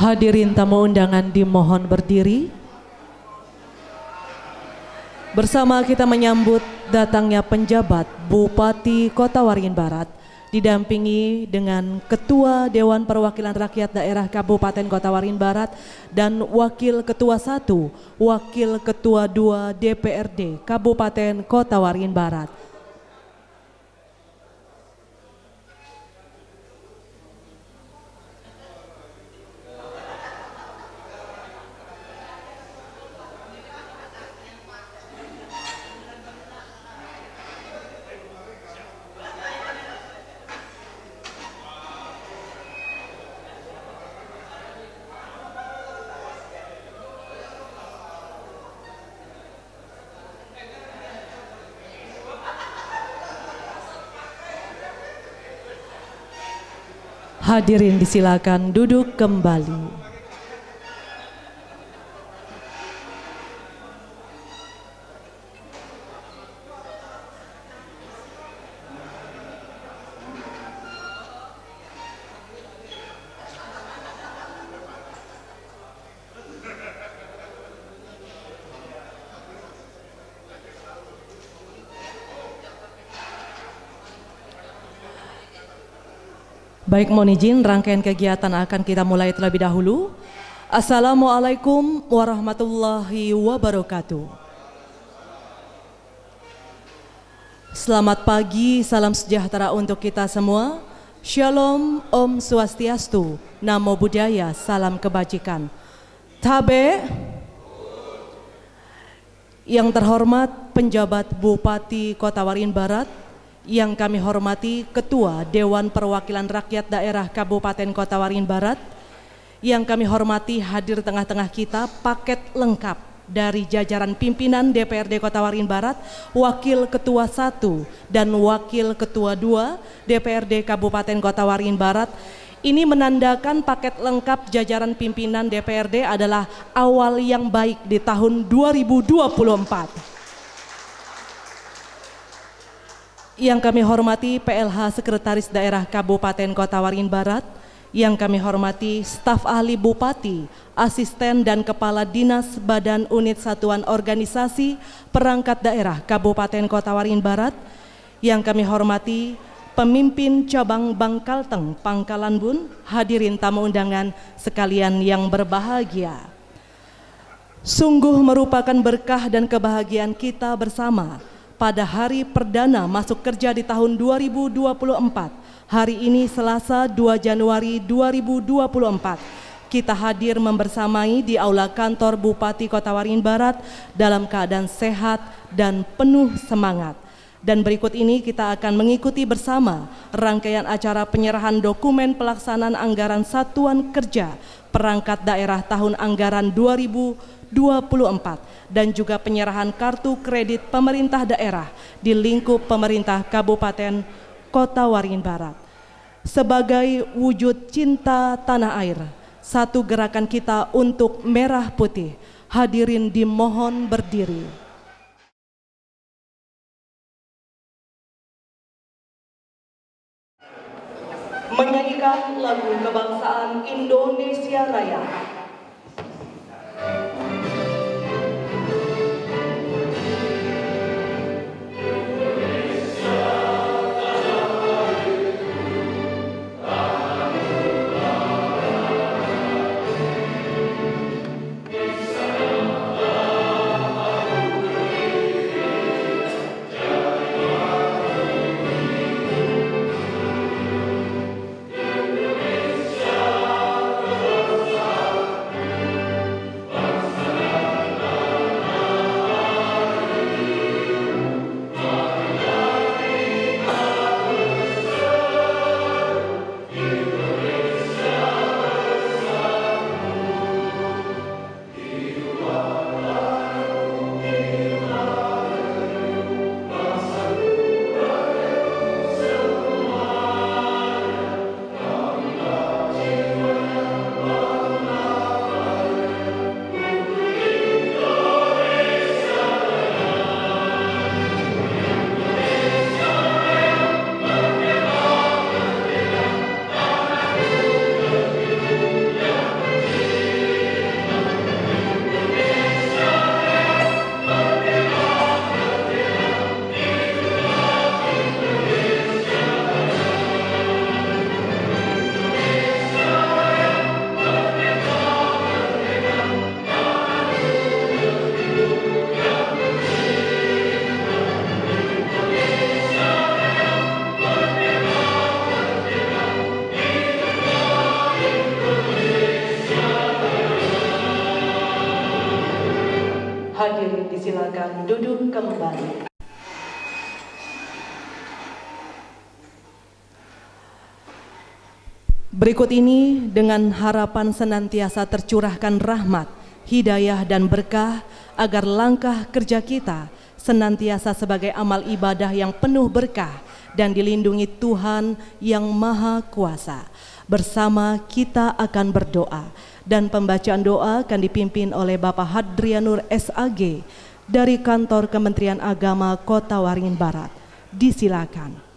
Hadirin tamu undangan dimohon berdiri. Bersama kita menyambut datangnya penjabat Bupati Kota Waringin Barat didampingi dengan Ketua Dewan Perwakilan Rakyat Daerah Kabupaten Kota Waringin Barat dan Wakil Ketua 1, Wakil Ketua 2 DPRD Kabupaten Kota Waringin Barat. Hadirin disilakan duduk kembali. Baik, mohon izin rangkaian kegiatan akan kita mulai terlebih dahulu. Assalamualaikum warahmatullahi wabarakatuh. Selamat pagi, salam sejahtera untuk kita semua. Shalom, Om Swastiastu, Namo Buddhaya, salam kebajikan. Tabe. Yang terhormat penjabat Bupati Kota Waringin Barat, yang kami hormati Ketua Dewan Perwakilan Rakyat Daerah Kabupaten Kota Waringin Barat, yang kami hormati hadir tengah-tengah kita paket lengkap dari jajaran pimpinan DPRD Kota Waringin Barat, Wakil Ketua 1 dan Wakil Ketua 2 DPRD Kabupaten Kota Waringin Barat. Ini menandakan paket lengkap jajaran pimpinan DPRD adalah awal yang baik di tahun 2024. Yang kami hormati PLH Sekretaris Daerah Kabupaten Kota Waringin Barat, yang kami hormati staf ahli Bupati, asisten dan kepala dinas Badan Unit Satuan Organisasi Perangkat Daerah Kabupaten Kota Waringin Barat, yang kami hormati pemimpin cabang Bangkalteng, Pangkalan Bun, hadirin tamu undangan sekalian yang berbahagia. Sungguh merupakan berkah dan kebahagiaan kita bersama pada hari perdana masuk kerja di tahun 2024. Hari ini Selasa 2 Januari 2024. Kita hadir membersamai di Aula Kantor Bupati Kota Waringin Barat dalam keadaan sehat dan penuh semangat. Dan berikut ini kita akan mengikuti bersama rangkaian acara penyerahan dokumen pelaksanaan anggaran Satuan Kerja Perangkat Daerah tahun anggaran 2024 dan juga penyerahan kartu kredit pemerintah daerah di lingkup pemerintah Kabupaten Kota Waringin Barat. Sebagai wujud cinta tanah air, satu gerakan kita untuk merah putih, hadirin dimohon berdiri. Menyanyikan lagu kebangsaan Indonesia Raya. silakan duduk kembali. Berikut ini dengan harapan senantiasa tercurahkan rahmat, hidayah dan berkah agar langkah kerja kita senantiasa sebagai amal ibadah yang penuh berkah dan dilindungi Tuhan yang Maha Kuasa. Bersama kita akan berdoa dan pembacaan doa akan dipimpin oleh Bapak Hadrianur SAG dari Kantor Kementerian Agama Kota Waringin Barat. Disilakan.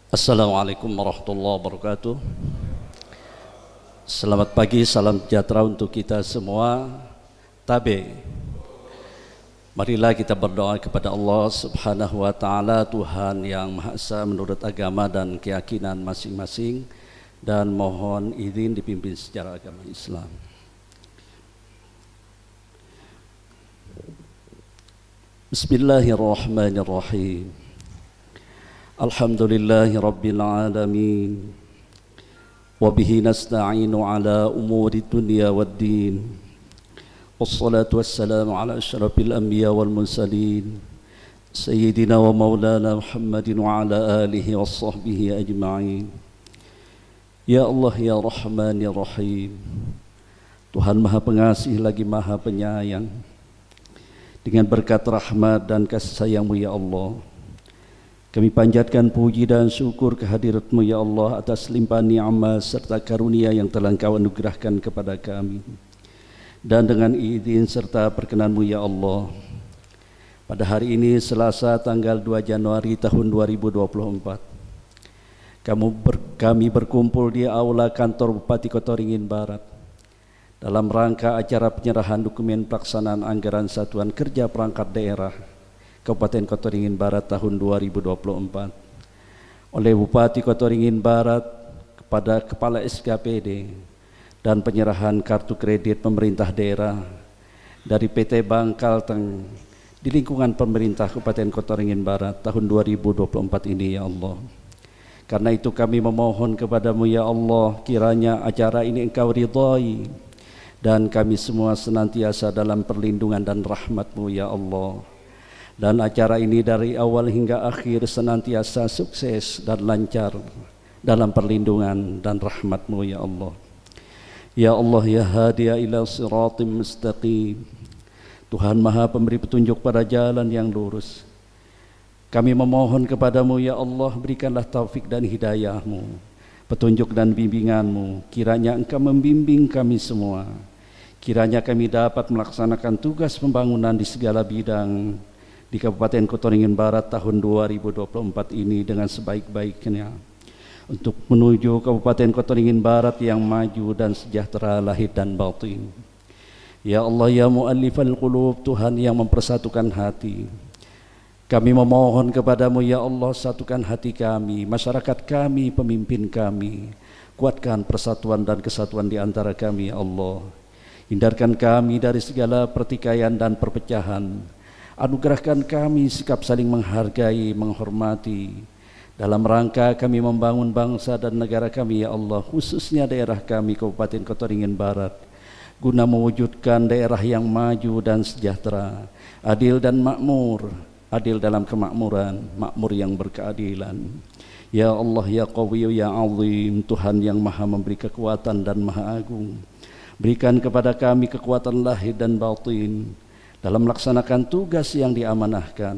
Assalamualaikum warahmatullahi wabarakatuh. Selamat pagi, salam sejahtera untuk kita semua. Tabe, marilah kita berdoa kepada Allah Subhanahu wa Ta'ala, Tuhan yang Maha Esa menurut agama dan keyakinan masing-masing, dan mohon izin dipimpin secara agama Islam. Bismillahirrahmanirrahim. Alhamdulillahi Rabbil Alamin, wabihi nasta'inu ala umuri dunia wad din, wassalatu wassalamu ala asyrafil anbiya wal mursalin, sayyidina wa maulana Muhammadin wa ala alihi wa sahbihi ajma'in. Ya Allah, ya Rahman, ya Rahim, Tuhan Maha Pengasih lagi Maha Penyayang, dengan berkat rahmat dan kasih sayang-Mu ya Allah, kami panjatkan puji dan syukur kehadirat-Mu ya Allah atas limpahan ni'mah serta karunia yang telah Engkau anugerahkan kepada kami. Dan dengan izin serta perkenan-Mu ya Allah, pada hari ini Selasa tanggal 2 Januari tahun 2024, kami berkumpul di aula kantor Bupati Kota Waringin Barat dalam rangka acara penyerahan dokumen pelaksanaan anggaran Satuan Kerja Perangkat Daerah Kabupaten Kota Waringin Barat tahun 2024 oleh Bupati Kota Waringin Barat kepada Kepala SKPD, dan penyerahan kartu kredit pemerintah daerah dari PT Bank Kalteng di lingkungan pemerintah Kabupaten Kota Waringin Barat tahun 2024 ini ya Allah. Karena itu kami memohon kepadamu ya Allah, kiranya acara ini Engkau ridhai dan kami semua senantiasa dalam perlindungan dan rahmat-Mu ya Allah. Dan acara ini dari awal hingga akhir senantiasa sukses dan lancar dalam perlindungan dan rahmat-Mu ya Allah. Ya Allah ya hadiya ila siratim mustaqim, Tuhan Maha Pemberi petunjuk pada jalan yang lurus. Kami memohon kepadamu ya Allah, berikanlah taufik dan hidayah-Mu, petunjuk dan bimbingan-Mu. Kiranya Engkau membimbing kami semua, kiranya kami dapat melaksanakan tugas pembangunan di segala bidang di Kabupaten Kota Waringin Barat tahun 2024 ini dengan sebaik-baiknya, untuk menuju Kabupaten Kota Waringin Barat yang maju dan sejahtera lahir dan batin. Ya Allah ya mu'allifal qulub, Tuhan yang mempersatukan hati, kami memohon kepadamu ya Allah, satukan hati kami, masyarakat kami, pemimpin kami, kuatkan persatuan dan kesatuan di antara kami ya Allah. Hindarkan kami dari segala pertikaian dan perpecahan. Anugerahkan kami sikap saling menghargai, menghormati dalam rangka kami membangun bangsa dan negara kami ya Allah, khususnya daerah kami Kabupaten Kota Waringin Barat, guna mewujudkan daerah yang maju dan sejahtera, adil dan makmur, adil dalam kemakmuran, makmur yang berkeadilan. Ya Allah ya Qawiyyu ya Azim, Tuhan yang Maha memberi kekuatan dan Maha Agung, berikan kepada kami kekuatan lahir dan batin dalam melaksanakan tugas yang diamanahkan.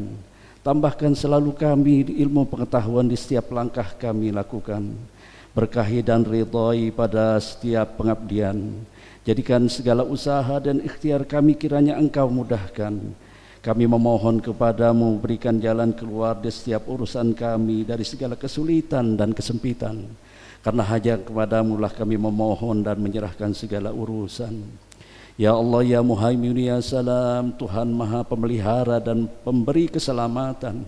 Tambahkan selalu kami ilmu pengetahuan di setiap langkah kami lakukan. Berkahi dan ridhai pada setiap pengabdian. Jadikan segala usaha dan ikhtiar kami kiranya Engkau mudahkan. Kami memohon kepadamu, berikan jalan keluar di setiap urusan kami dari segala kesulitan dan kesempitan. Karena hanya kepadamu lah kami memohon dan menyerahkan segala urusan. Ya Allah ya Muhaimin ya Salam, Tuhan Maha Pemelihara dan Pemberi keselamatan,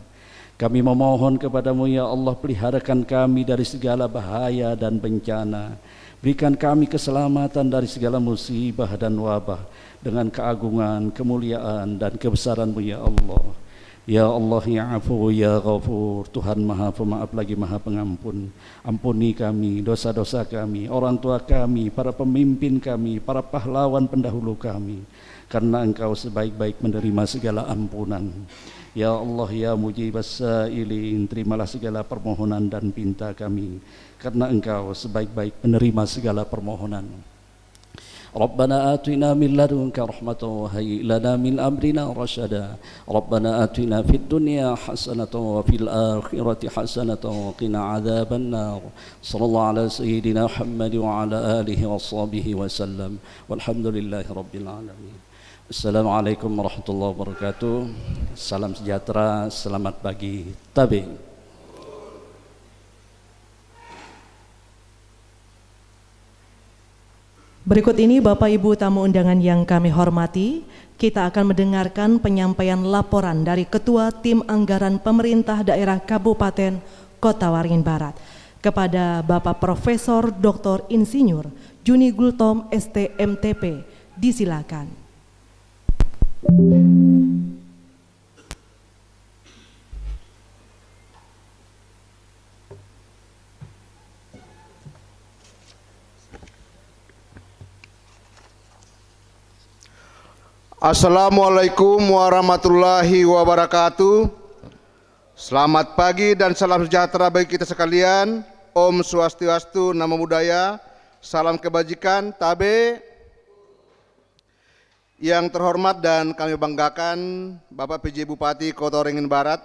kami memohon kepadamu ya Allah, peliharakan kami dari segala bahaya dan bencana. Berikan kami keselamatan dari segala musibah dan wabah dengan keagungan, kemuliaan dan kebesaran-Mu ya Allah. Ya Allah ya Afu ya Ghafur, Tuhan Maha Pemaaf lagi Maha Pengampun. Ampuni kami dosa-dosa kami, orang tua kami, para pemimpin kami, para pahlawan pendahulu kami, karena Engkau sebaik-baik menerima segala ampunan. Ya Allah ya Mujibas Sa'ilin, terimalah segala permohonan dan pinta kami, karena Engkau sebaik-baik menerima segala permohonan. Rabbana atina min ladunka rahmatan wa hayyi lana min amrina rasyada. Rabbana atina fid dunya hasanatan wa fil akhirati hasanatan wa qina adzabannar. Sallallahu ala sayyidina Muhammad wa ala alihi washabihi wasallam. Walhamdulillahi rabbil alamin. Assalamualaikum warahmatullahi wabarakatuh. Salam sejahtera, selamat pagi. Tabe. Berikut ini Bapak Ibu tamu undangan yang kami hormati, kita akan mendengarkan penyampaian laporan dari Ketua Tim Anggaran Pemerintah Daerah Kabupaten Kota Waringin Barat kepada Bapak Profesor Dr. Insinyur Juni Gultom STMTP. Disilakan. Assalamualaikum warahmatullahi wabarakatuh. Selamat pagi dan salam sejahtera bagi kita sekalian. Om Swastiastu, Namo Buddhaya, salam kebajikan, tabe. Yang terhormat dan kami banggakan Bapak PJ Bupati Kota Waringin Barat.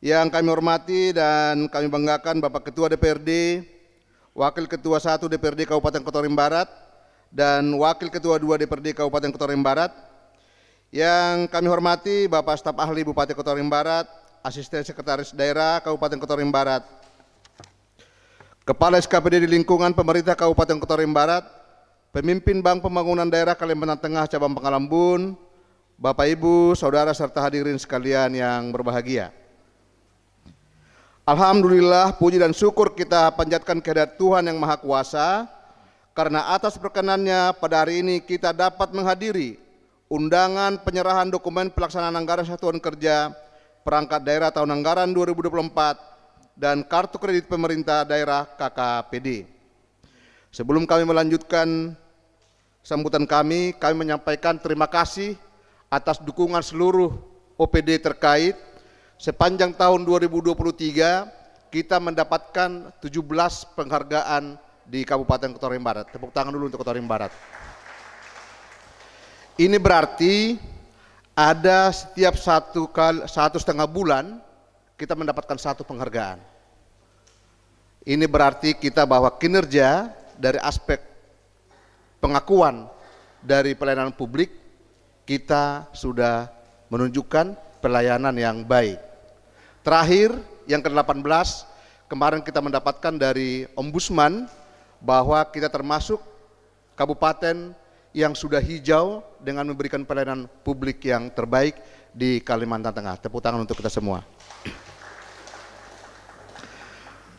Yang kami hormati dan kami banggakan Bapak Ketua DPRD, Wakil Ketua 1 DPRD Kabupaten Kota Waringin Barat, dan Wakil Ketua 2 DPRD Kabupaten Kota Waringin Barat. Yang kami hormati Bapak Staf Ahli Bupati Kota Waringin Barat, Asisten Sekretaris Daerah Kabupaten Kota Waringin Barat, Kepala SKPD di lingkungan pemerintah Kabupaten Kota Waringin Barat, Pemimpin Bank Pembangunan Daerah Kalimantan Tengah Cabang Pangalambun, Bapak Ibu, Saudara serta hadirin sekalian yang berbahagia. Alhamdulillah, puji dan syukur kita panjatkan kehadirat Tuhan yang Maha Kuasa, karena atas perkenannya pada hari ini kita dapat menghadiri undangan penyerahan dokumen pelaksanaan anggaran satuan kerja perangkat daerah tahun anggaran 2024 dan kartu kredit pemerintah daerah KKPD. Sebelum kami melanjutkan sambutan kami menyampaikan terima kasih atas dukungan seluruh OPD terkait. Sepanjang tahun 2023 kita mendapatkan 17 penghargaan di Kabupaten Kota Waringin Barat. Tepuk tangan dulu untuk Kota Waringin Barat. Ini berarti ada setiap 1,5 bulan kita mendapatkan satu penghargaan. Ini berarti kita bahwa kinerja dari aspek pengakuan dari pelayanan publik kita sudah menunjukkan pelayanan yang baik. Terakhir yang ke-18 kemarin kita mendapatkan dari Ombudsman bahwa kita termasuk kabupaten yang sudah hijau dengan memberikan pelayanan publik yang terbaik di Kalimantan Tengah. Tepuk tangan untuk kita semua.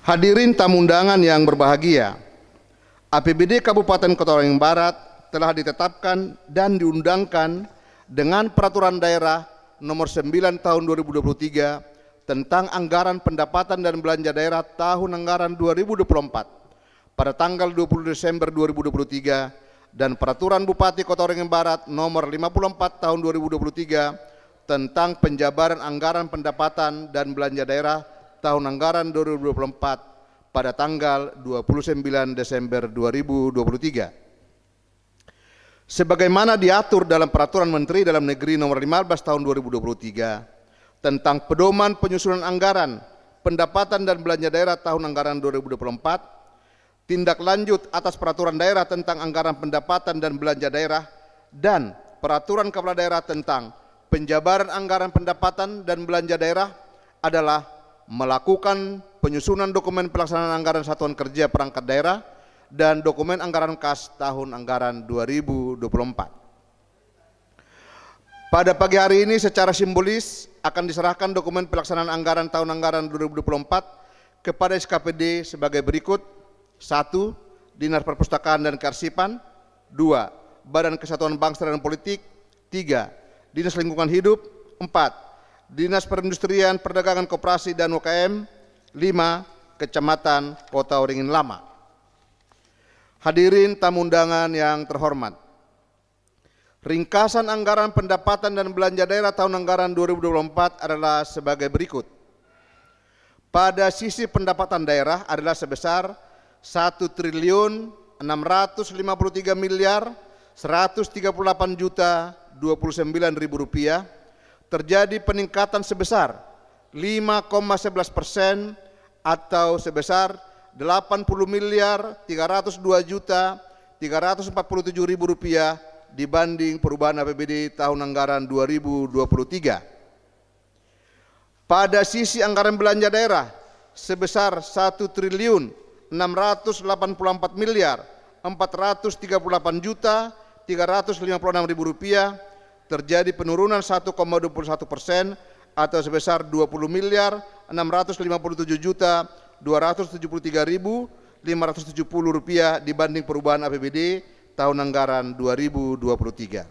Hadirin tamu undangan yang berbahagia, APBD Kabupaten Kota Waringin Barat telah ditetapkan dan diundangkan dengan Peraturan Daerah Nomor 9 Tahun 2023 tentang Anggaran Pendapatan dan Belanja Daerah Tahun Anggaran 2024 pada tanggal 20 Desember 2023 dan Peraturan Bupati Kota Waringin Barat Nomor 54 Tahun 2023 tentang penjabaran anggaran pendapatan dan belanja daerah tahun anggaran 2024 pada tanggal 29 Desember 2023. Sebagaimana diatur dalam Peraturan Menteri Dalam Negeri Nomor 15 Tahun 2023 tentang pedoman penyusunan anggaran pendapatan dan belanja daerah tahun anggaran 2024, tindak lanjut atas peraturan daerah tentang anggaran pendapatan dan belanja daerah dan peraturan kepala daerah tentang penjabaran anggaran pendapatan dan belanja daerah adalah melakukan penyusunan dokumen pelaksanaan anggaran satuan kerja perangkat daerah dan dokumen anggaran kas tahun anggaran 2024. Pada pagi hari ini secara simbolis akan diserahkan dokumen pelaksanaan anggaran tahun anggaran 2024 kepada SKPD sebagai berikut. 1. Dinas Perpustakaan dan Kearsipan. 2. Badan Kesatuan Bangsa dan Politik. 3. Dinas Lingkungan Hidup. 4. Dinas Perindustrian, Perdagangan, Koperasi dan UKM 5 Kecamatan Kota Waringin Lama. Hadirin tamu undangan yang terhormat, ringkasan anggaran pendapatan dan belanja daerah tahun anggaran 2024 adalah sebagai berikut. Pada sisi pendapatan daerah adalah sebesar 1.635.138.029.000 rupiah, terjadi peningkatan sebesar 5,11% atau sebesar 80.302.347.000 rupiah dibanding perubahan APBD tahun anggaran 2023. Pada sisi anggaran belanja daerah sebesar 1.684.438.353.000 rupiah, terjadi penurunan 1,21% atau sebesar 20.657.273.570 rupiah dibanding perubahan APBD tahun anggaran 2023.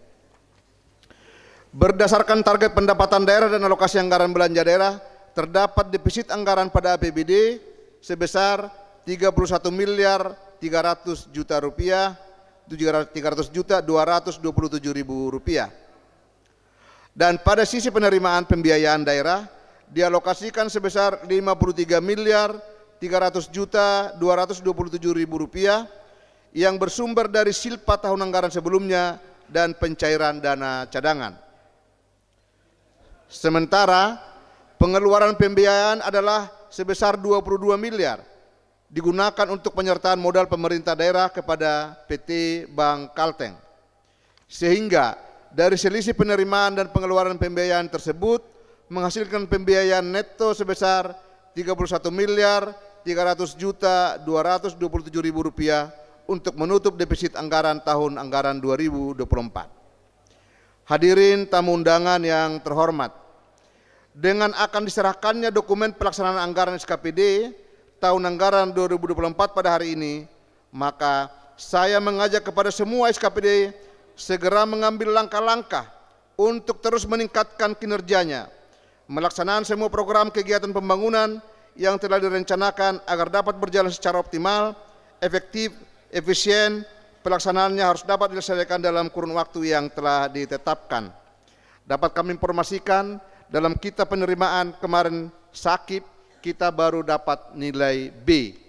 Berdasarkan target pendapatan daerah dan alokasi anggaran belanja daerah, terdapat defisit anggaran pada APBD sebesar 31.300.000.000 rupiah, 300.227.000 rupiah. Dan pada sisi penerimaan pembiayaan daerah dialokasikan sebesar 53.300.227.000 rupiah yang bersumber dari silpa tahun anggaran sebelumnya dan pencairan dana cadangan. Sementara pengeluaran pembiayaan adalah sebesar 22 miliar digunakan untuk penyertaan modal pemerintah daerah kepada PT Bank Kalteng. Sehingga dari selisih penerimaan dan pengeluaran pembiayaan tersebut menghasilkan pembiayaan neto sebesar 31.300.227.000 rupiah untuk menutup defisit anggaran tahun anggaran 2024. Hadirin tamu undangan yang terhormat, dengan akan diserahkannya dokumen pelaksanaan anggaran SKPD tahun anggaran 2024 pada hari ini, maka saya mengajak kepada semua SKPD segera mengambil langkah-langkah untuk terus meningkatkan kinerjanya, melaksanakan semua program kegiatan pembangunan yang telah direncanakan agar dapat berjalan secara optimal, efektif, efisien. Pelaksanaannya harus dapat diselesaikan dalam kurun waktu yang telah ditetapkan. Dapat kami informasikan, dalam kita penerimaan kemarin sakit, kita baru dapat nilai B.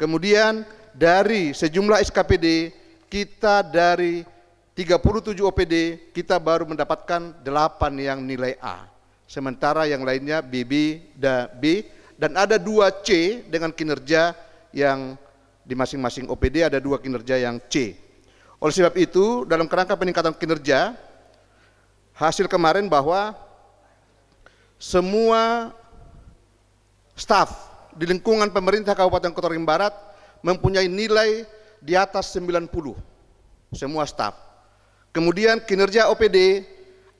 Kemudian dari sejumlah SKPD, kita dari 37 OPD, kita baru mendapatkan 8 yang nilai A. Sementara yang lainnya BB dan B, dan ada 2 C dengan kinerja yang di masing-masing OPD ada 2 kinerja yang C. Oleh sebab itu, dalam kerangka peningkatan kinerja, hasil kemarin bahwa semua staf di lingkungan pemerintah Kabupaten Kota Waringin Barat mempunyai nilai di atas 90, semua staf. Kemudian kinerja OPD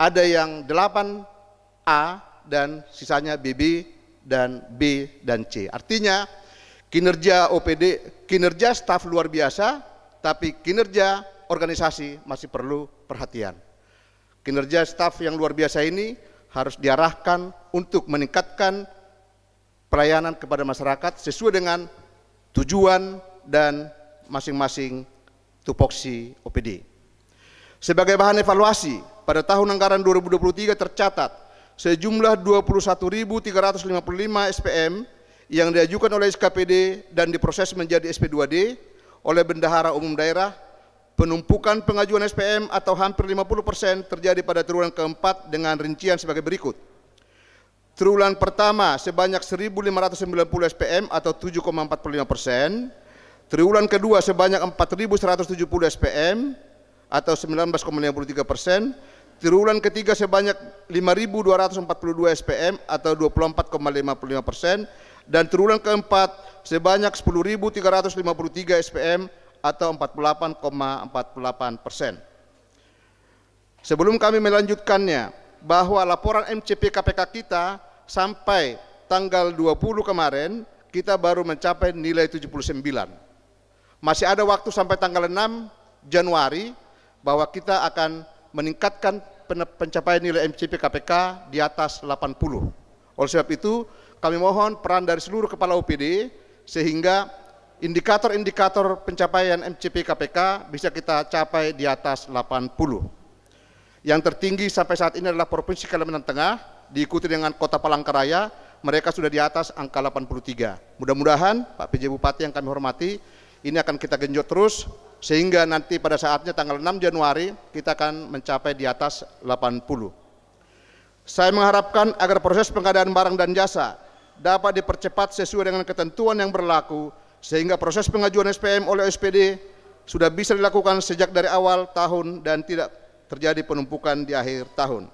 ada yang 8A dan sisanya BB dan B dan C. Artinya kinerja OPD, kinerja staf luar biasa, tapi kinerja organisasi masih perlu perhatian. Kinerja staf yang luar biasa ini harus diarahkan untuk meningkatkan pelayanan kepada masyarakat sesuai dengan tujuan dan masing-masing tupoksi OPD. Sebagai bahan evaluasi, pada tahun anggaran 2023 tercatat sejumlah 21.355 SPM yang diajukan oleh SKPD dan diproses menjadi SP2D oleh Bendahara Umum Daerah. Penumpukan pengajuan SPM atau hampir 50% terjadi pada triwulan keempat dengan rincian sebagai berikut. Triwulan pertama sebanyak 1.590 SPM atau 7,45%. Triwulan kedua sebanyak 4.170 SPM atau 19,53%. Triwulan ketiga sebanyak 5.242 SPM atau 24,55%. Dan triwulan keempat sebanyak 10.353 SPM atau 48,48%. Sebelum kami melanjutkannya, bahwa laporan MCP KPK kita sampai tanggal 20 kemarin kita baru mencapai nilai 79. Masih ada waktu sampai tanggal 6 Januari bahwa kita akan meningkatkan pencapaian nilai MCP KPK di atas 80. Oleh sebab itu, kami mohon peran dari seluruh kepala OPD sehingga indikator-indikator pencapaian MCP KPK bisa kita capai di atas 80. Yang tertinggi sampai saat ini adalah Provinsi Kalimantan Tengah, diikuti dengan Kota Palangkaraya, mereka sudah di atas angka 83. Mudah-mudahan Pak PJ Bupati yang kami hormati, ini akan kita genjot terus, sehingga nanti pada saatnya tanggal 6 Januari kita akan mencapai di atas 80. Saya mengharapkan agar proses pengadaan barang dan jasa dapat dipercepat sesuai dengan ketentuan yang berlaku, sehingga proses pengajuan SPM oleh SPD sudah bisa dilakukan sejak dari awal tahun dan tidak terjadi penumpukan di akhir tahun.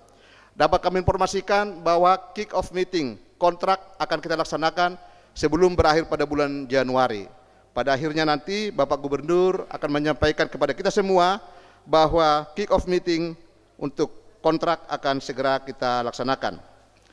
Dapat kami informasikan bahwa kick-off meeting kontrak akan kita laksanakan sebelum berakhir pada bulan Januari. Pada akhirnya nanti Bapak Gubernur akan menyampaikan kepada kita semua bahwa kick-off meeting untuk kontrak akan segera kita laksanakan.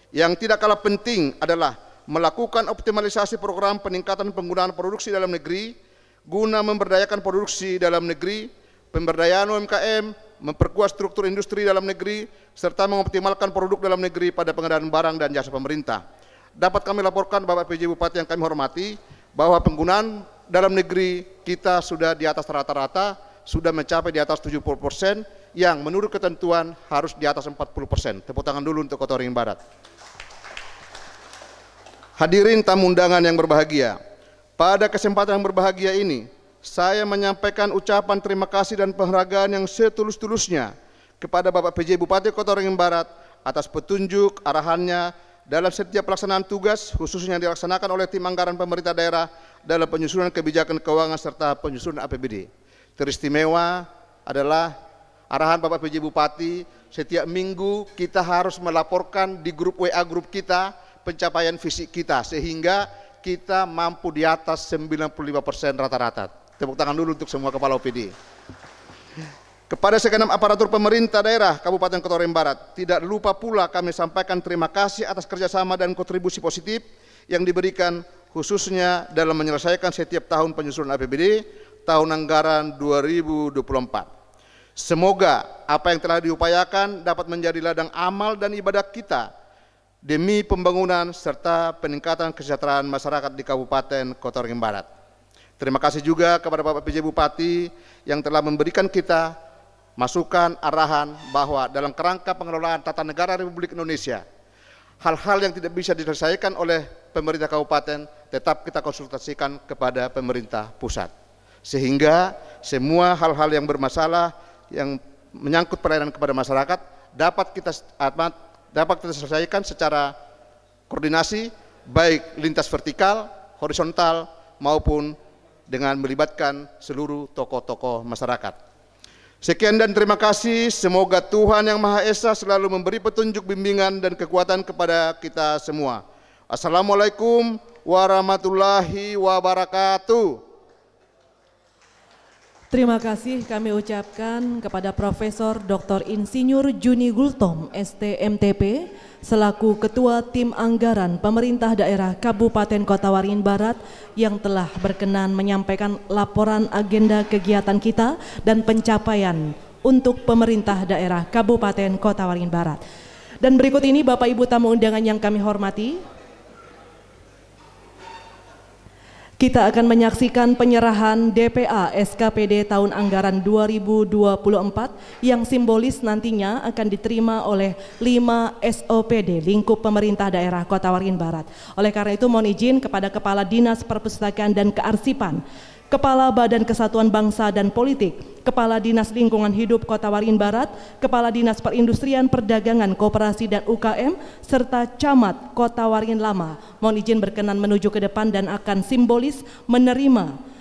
Yang tidak kalah penting adalah melakukan optimalisasi program peningkatan penggunaan produksi dalam negeri guna memberdayakan produksi dalam negeri, pemberdayaan UMKM, memperkuat struktur industri dalam negeri, serta mengoptimalkan produk dalam negeri pada pengadaan barang dan jasa pemerintah. Dapat kami laporkan Bapak PJ Bupati yang kami hormati bahwa penggunaan dalam negeri kita sudah di atas rata-rata, sudah mencapai di atas 70%, yang menurut ketentuan harus di atas 40%. Tepuk tangan dulu untuk Kota Waringin Barat. Hadirin tamu undangan yang berbahagia, pada kesempatan yang berbahagia ini, saya menyampaikan ucapan terima kasih dan penghargaan yang setulus-tulusnya kepada Bapak PJ Bupati Kota Waringin Barat atas petunjuk arahannya dalam setiap pelaksanaan tugas, khususnya yang dilaksanakan oleh tim anggaran pemerintah daerah dalam penyusunan kebijakan keuangan serta penyusunan APBD. Teristimewa adalah arahan Bapak PJ Bupati, setiap minggu kita harus melaporkan di grup WA grup kita pencapaian fisik kita, sehingga kita mampu di atas 95% rata-rata. Tepuk tangan dulu untuk semua kepala OPD. Kepada segenap aparatur pemerintah daerah Kabupaten Kota Waringin Barat, tidak lupa pula kami sampaikan terima kasih atas kerjasama dan kontribusi positif yang diberikan khususnya dalam menyelesaikan setiap tahun penyusunan APBD tahun anggaran 2024. Semoga apa yang telah diupayakan dapat menjadi ladang amal dan ibadah kita demi pembangunan serta peningkatan kesejahteraan masyarakat di Kabupaten Kota Waringin Barat. Terima kasih juga kepada Bapak PJ Bupati yang telah memberikan kita masukan arahan bahwa dalam kerangka pengelolaan tata negara Republik Indonesia, hal-hal yang tidak bisa diselesaikan oleh pemerintah kabupaten tetap kita konsultasikan kepada pemerintah pusat, sehingga semua hal-hal yang bermasalah yang menyangkut pelayanan kepada masyarakat dapat kita selesaikan secara koordinasi, baik lintas vertikal, horizontal, maupun dengan melibatkan seluruh tokoh-tokoh masyarakat. Sekian dan terima kasih. Semoga Tuhan Yang Maha Esa selalu memberi petunjuk, bimbingan, dan kekuatan kepada kita semua. Assalamualaikum warahmatullahi wabarakatuh. Terima kasih kami ucapkan kepada Profesor Dr. Insinyur Juni Gultom, STMTP, selaku Ketua Tim Anggaran Pemerintah Daerah Kabupaten Kota Waringin Barat yang telah berkenan menyampaikan laporan agenda kegiatan kita dan pencapaian untuk pemerintah daerah Kabupaten Kota Waringin Barat. Dan berikut ini Bapak Ibu tamu undangan yang kami hormati, kita akan menyaksikan penyerahan DPA SKPD tahun anggaran 2024 yang simbolis nantinya akan diterima oleh 5 SOPD lingkup pemerintah daerah Kota Waringin Barat. Oleh karena itu mohon izin kepada Kepala Dinas Perpustakaan dan Kearsipan, Kepala Badan Kesatuan Bangsa dan Politik, Kepala Dinas Lingkungan Hidup Kota Waringin Barat, Kepala Dinas Perindustrian, Perdagangan, Koperasi dan UKM, serta Camat Kota Waringin Lama. Mohon izin berkenan menuju ke depan dan akan simbolis menerima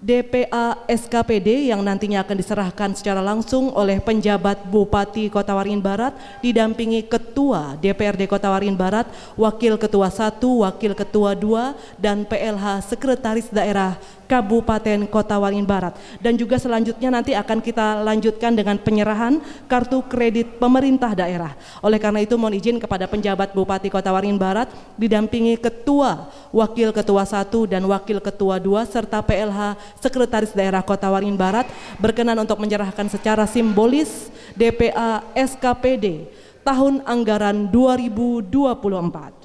DPA SKPD yang nantinya akan diserahkan secara langsung oleh penjabat Bupati Kota Waringin Barat didampingi Ketua DPRD Kota Waringin Barat, Wakil Ketua 1, Wakil Ketua 2, dan PLH Sekretaris Daerah Kabupaten Kota Waringin Barat. Dan juga selanjutnya nanti akan kita lanjutkan dengan penyerahan kartu kredit pemerintah daerah. Oleh karena itu mohon izin kepada penjabat Bupati Kota Waringin Barat didampingi Ketua, Wakil Ketua 1, dan Wakil Ketua 2 serta PLH Sekretaris Daerah Kota Waringin Barat berkenan untuk menyerahkan secara simbolis DPA SKPD tahun anggaran 2024.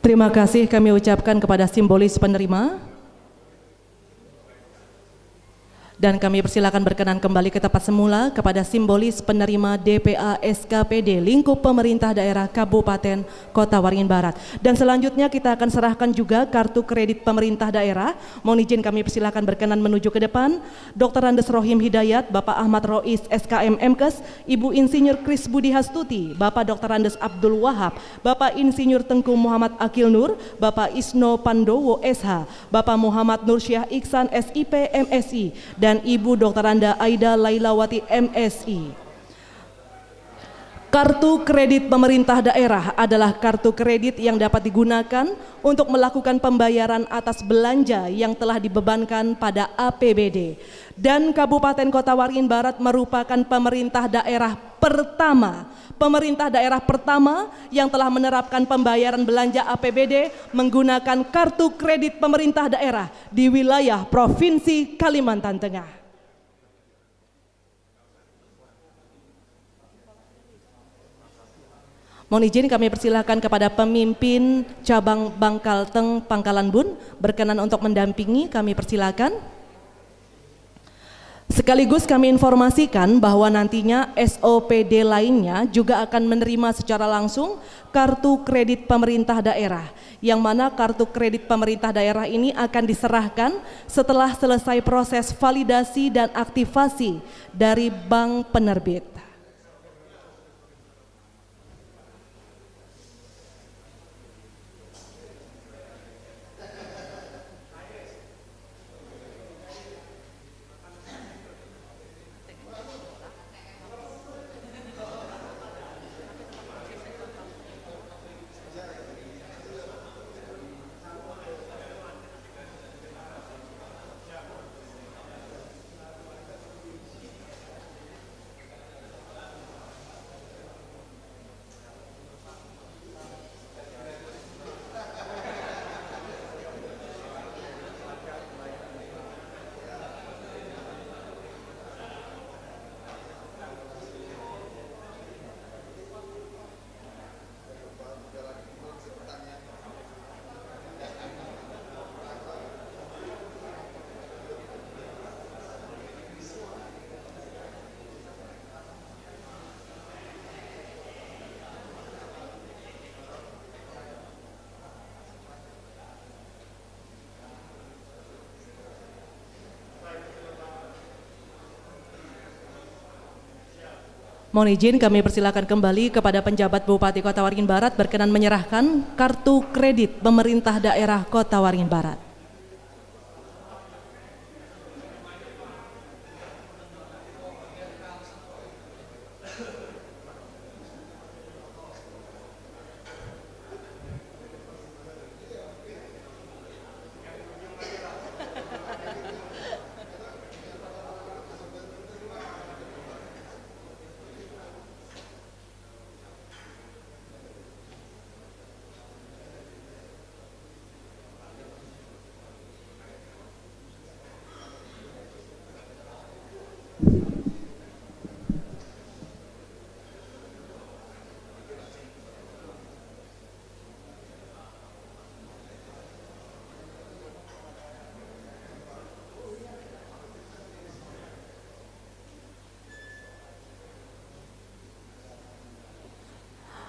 Terima kasih kami ucapkan kepada simbolis penerima. Dan kami persilakan berkenan kembali ke tempat semula kepada simbolis penerima DPA SKPD lingkup pemerintah daerah Kabupaten Kota Waringin Barat. Dan selanjutnya kita akan serahkan juga kartu kredit pemerintah daerah. Mohon izin kami persilakan berkenan menuju ke depan. Dr. Andes Rohim Hidayat, Bapak Ahmad Rois SKM MKes, Ibu Insinyur Kris Budi Hastuti, Bapak Dr. Andes Abdul Wahab, Bapak Insinyur Tengku Muhammad Akil Nur, Bapak Isno Pandowo SH, Bapak Muhammad Nursyah Iksan SIP MSI, dan Ibu Dr. Anda Aida Lailawati MSI. Kartu kredit pemerintah daerah adalah kartu kredit yang dapat digunakan untuk melakukan pembayaran atas belanja yang telah dibebankan pada APBD. Dan Kabupaten Kota Waringin Barat merupakan pemerintah daerah pertama yang telah menerapkan pembayaran belanja APBD menggunakan kartu kredit pemerintah daerah di wilayah Provinsi Kalimantan Tengah. Mohon izin kami persilahkan kepada pemimpin cabang Bangkalteng Pangkalan Bun berkenan untuk mendampingi, kami persilakan. Sekaligus kami informasikan bahwa nantinya SOPD lainnya juga akan menerima secara langsung kartu kredit pemerintah daerah, yang mana kartu kredit pemerintah daerah ini akan diserahkan setelah selesai proses validasi dan aktivasi dari bank penerbit. Mohon izin kami persilakan kembali kepada penjabat Bupati Kota Waringin Barat berkenan menyerahkan kartu kredit pemerintah daerah Kota Waringin Barat.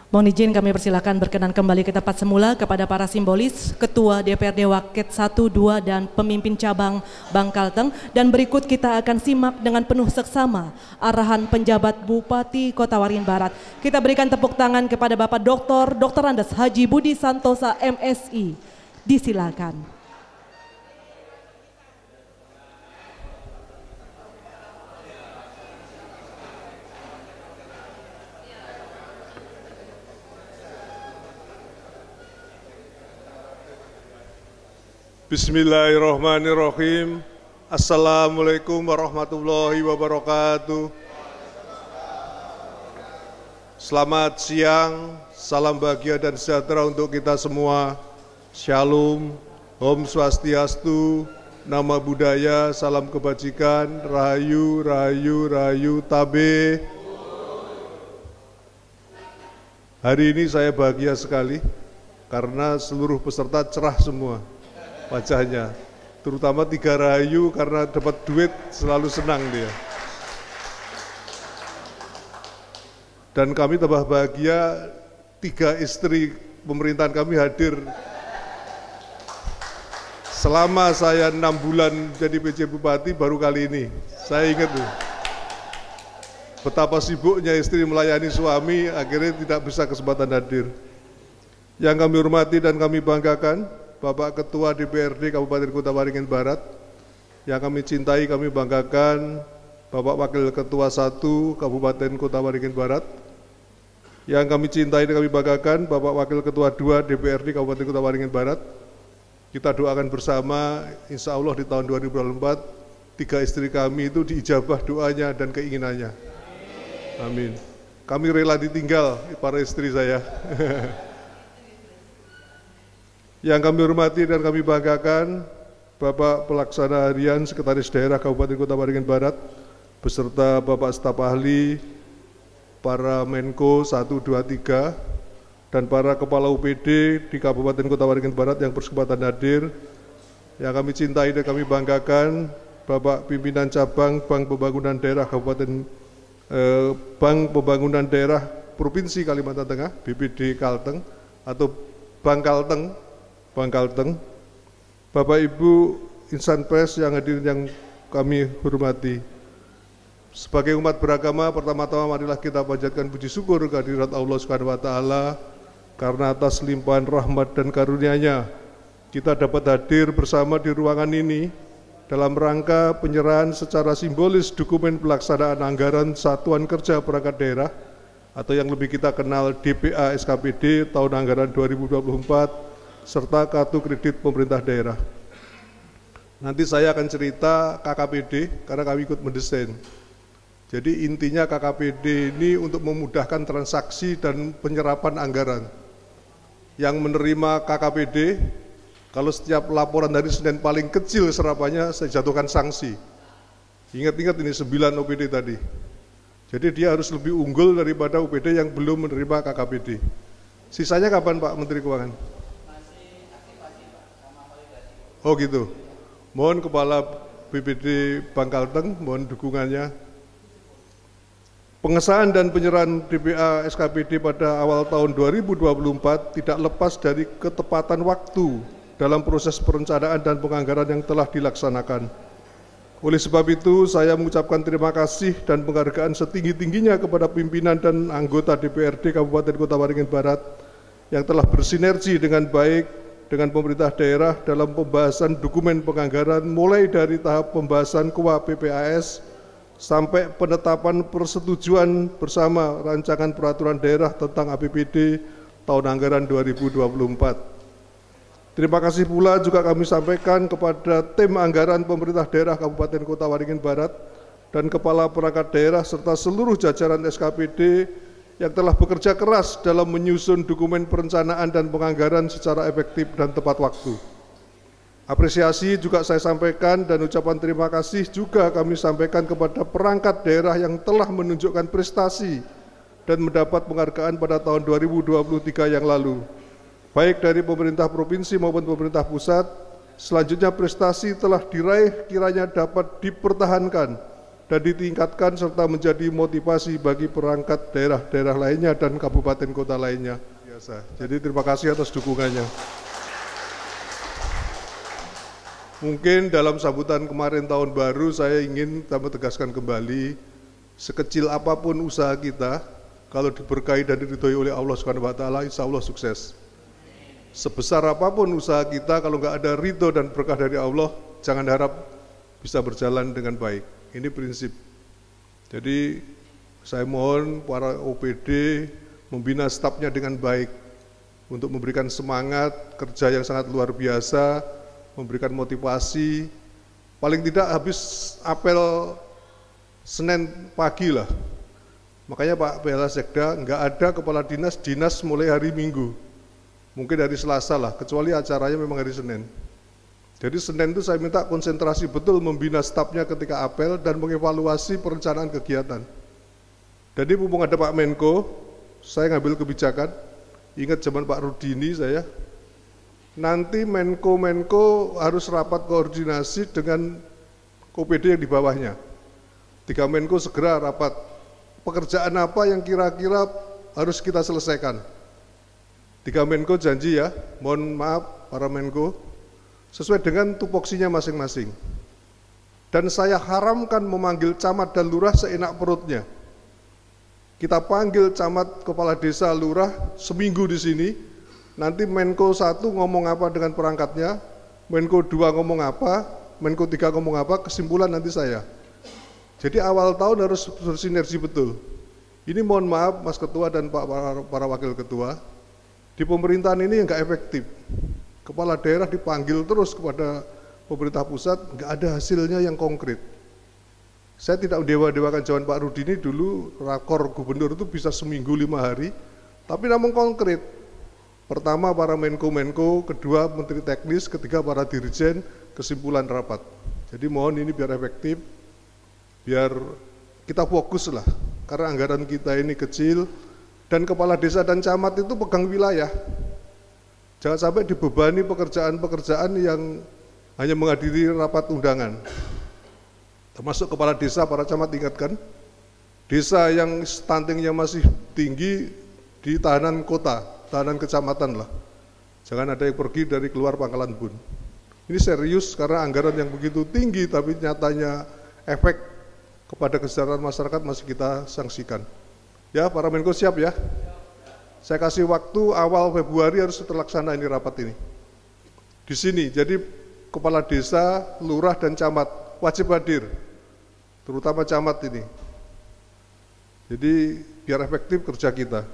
Mohon izin kami persilakan berkenan kembali ke tempat semula kepada para simbolis, Ketua DPRD Waket 1, 2, dan pemimpin cabang Bangkalteng. Dan berikut kita akan simak dengan penuh seksama arahan penjabat Bupati Kota Waringin Barat. Kita berikan tepuk tangan kepada Bapak Dr. Andes Haji Budi Santosa MSI. Disilakan. Bismillahirrahmanirrahim. Assalamualaikum warahmatullahi wabarakatuh. Selamat siang, salam bahagia dan sejahtera untuk kita semua. Shalom, Om Swastiastu, Nama Budaya, salam kebajikan, Rahayu, Rahayu, Rahayu, Tabe. Hari ini saya bahagia sekali karena seluruh peserta cerah semua wajahnya, terutama 3 Rahayu karena dapat duit selalu senang dia. Dan kami tambah bahagia 3 istri pemerintahan kami hadir. Selama saya 6 bulan jadi PJ Bupati baru kali ini, saya ingat tuh betapa sibuknya istri melayani suami, akhirnya tidak bisa kesempatan hadir. Yang kami hormati dan kami banggakan, Bapak Ketua DPRD Kabupaten Kota Waringin Barat, yang kami cintai, kami banggakan, Bapak Wakil Ketua 1 Kabupaten Kota Waringin Barat, yang kami cintai dan kami banggakan, Bapak Wakil Ketua 2 DPRD Kabupaten Kota Waringin Barat. Kita doakan bersama, insya Allah di tahun 2024, 3 istri kami itu diijabah doanya dan keinginannya. Amin. Kami rela ditinggal para istri saya. Yang kami hormati dan kami banggakan, Bapak Pelaksana Harian Sekretaris Daerah Kabupaten Kota Waringin Barat, beserta Bapak Staf Ahli, para Menko 1, 2, 3, dan para Kepala UPD di Kabupaten Kota Waringin Barat yang berkesempatan hadir. Yang kami cintai dan kami banggakan, Bapak Pimpinan Cabang Bank Pembangunan Daerah Kabupaten Bank Pembangunan Daerah Provinsi Kalimantan Tengah, BPD Kalteng atau Bank Kalteng, Bapak Ibu insan pers yang hadir yang kami hormati. Sebagai umat beragama, pertama-tama marilah kita panjatkan puji syukur kehadirat Allah Subhanahu wa taala karena atas limpahan rahmat dan karunia-Nya kita dapat hadir bersama di ruangan ini dalam rangka penyerahan secara simbolis dokumen pelaksanaan anggaran Satuan Kerja Perangkat Daerah atau yang lebih kita kenal DPA SKPD tahun anggaran 2024 serta kartu kredit pemerintah daerah. Nanti saya akan cerita KKPD karena kami ikut mendesain. Jadi intinya KKPD ini untuk memudahkan transaksi dan penyerapan anggaran. Yang menerima KKPD, kalau setiap laporan dari Senin paling kecil serapannya saya jatuhkan sanksi. Ingat-ingat ini 9 OPD tadi. Jadi dia harus lebih unggul daripada OPD yang belum menerima KKPD. Sisanya kapan Pak Menteri Keuangan? Oh gitu. Mohon Kepala BPD Bangkalteng, mohon dukungannya. Pengesahan dan penyerahan DPA SKPD pada awal tahun 2024 tidak lepas dari ketepatan waktu dalam proses perencanaan dan penganggaran yang telah dilaksanakan. Oleh sebab itu, saya mengucapkan terima kasih dan penghargaan setinggi-tingginya kepada pimpinan dan anggota DPRD Kabupaten Kota Waringin Barat yang telah bersinergi dengan baik dengan pemerintah daerah dalam pembahasan dokumen penganggaran mulai dari tahap pembahasan KUA PPAS sampai penetapan persetujuan bersama rancangan peraturan daerah tentang APBD tahun anggaran 2024. Terima kasih pula juga kami sampaikan kepada tim anggaran pemerintah daerah Kabupaten Kota Waringin Barat dan Kepala Perangkat Daerah serta seluruh jajaran SKPD yang telah bekerja keras dalam menyusun dokumen perencanaan dan penganggaran secara efektif dan tepat waktu. Apresiasi juga saya sampaikan dan ucapan terima kasih juga kami sampaikan kepada perangkat daerah yang telah menunjukkan prestasi dan mendapat penghargaan pada tahun 2023 yang lalu, baik dari pemerintah provinsi maupun pemerintah pusat. Selanjutnya prestasi telah diraih kiranya dapat dipertahankan dan ditingkatkan serta menjadi motivasi bagi perangkat daerah-daerah lainnya dan kabupaten kota lainnya. Biasa. Jadi terima kasih atas dukungannya. Mungkin dalam sambutan kemarin tahun baru saya ingin tegaskan kembali, sekecil apapun usaha kita, kalau diberkahi dan diridhoi oleh Allah SWT, insya Allah sukses. Sebesar apapun usaha kita, kalau nggak ada ridho dan berkah dari Allah, jangan harap bisa berjalan dengan baik. Ini prinsip. Jadi saya mohon para OPD membina stafnya dengan baik untuk memberikan semangat kerja yang sangat luar biasa, memberikan motivasi, paling tidak habis apel Senin pagi lah. Makanya Pak PLH Sekda nggak ada kepala dinas mulai hari Minggu, mungkin dari Selasa lah, kecuali acaranya memang hari Senin. Jadi Senin itu saya minta konsentrasi betul membina stafnya ketika apel dan mengevaluasi perencanaan kegiatan. Jadi mumpung ada Pak Menko, saya ngambil kebijakan, ingat zaman Pak Rudini saya, nanti Menko harus rapat koordinasi dengan OPD yang di bawahnya. 3 Menko segera rapat, pekerjaan apa yang kira-kira harus kita selesaikan. 3 Menko janji ya, mohon maaf para Menko, sesuai dengan tupoksinya masing-masing. Dan saya haramkan memanggil camat dan lurah seenak perutnya. Kita panggil camat, kepala desa, lurah seminggu di sini. Nanti Menko 1 ngomong apa dengan perangkatnya, Menko 2 ngomong apa, Menko 3 ngomong apa, kesimpulan nanti saya. Jadi awal tahun harus bersinergi betul. Ini mohon maaf Mas Ketua dan para Wakil Ketua, di pemerintahan ini nggak efektif. Kepala daerah dipanggil terus kepada pemerintah pusat, nggak ada hasilnya yang konkret. Saya tidak mendewa-dewakan zaman Pak Rudini dulu, rakor gubernur itu bisa seminggu 5 hari, tapi namun konkret. Pertama para Menko, kedua Menteri Teknis, ketiga para Dirjen, kesimpulan rapat. Jadi mohon ini biar efektif, biar kita fokus lah, karena anggaran kita ini kecil, dan kepala desa dan camat itu pegang wilayah. Jangan sampai dibebani pekerjaan-pekerjaan yang hanya menghadiri rapat undangan. Termasuk kepala desa, para camat ingatkan, desa yang stuntingnya masih tinggi di tahanan kota, tahanan kecamatan lah. Jangan ada yang pergi dari keluar Pangkalan Bun. Ini serius karena anggaran yang begitu tinggi tapi nyatanya efek kepada kesejahteraan masyarakat masih kita sanksikan. Ya, para Menko siap ya? Saya kasih waktu awal Februari harus terlaksana ini rapat ini. Di sini, jadi kepala desa, lurah dan camat wajib hadir, terutama camat ini. Jadi biar efektif kerja kita.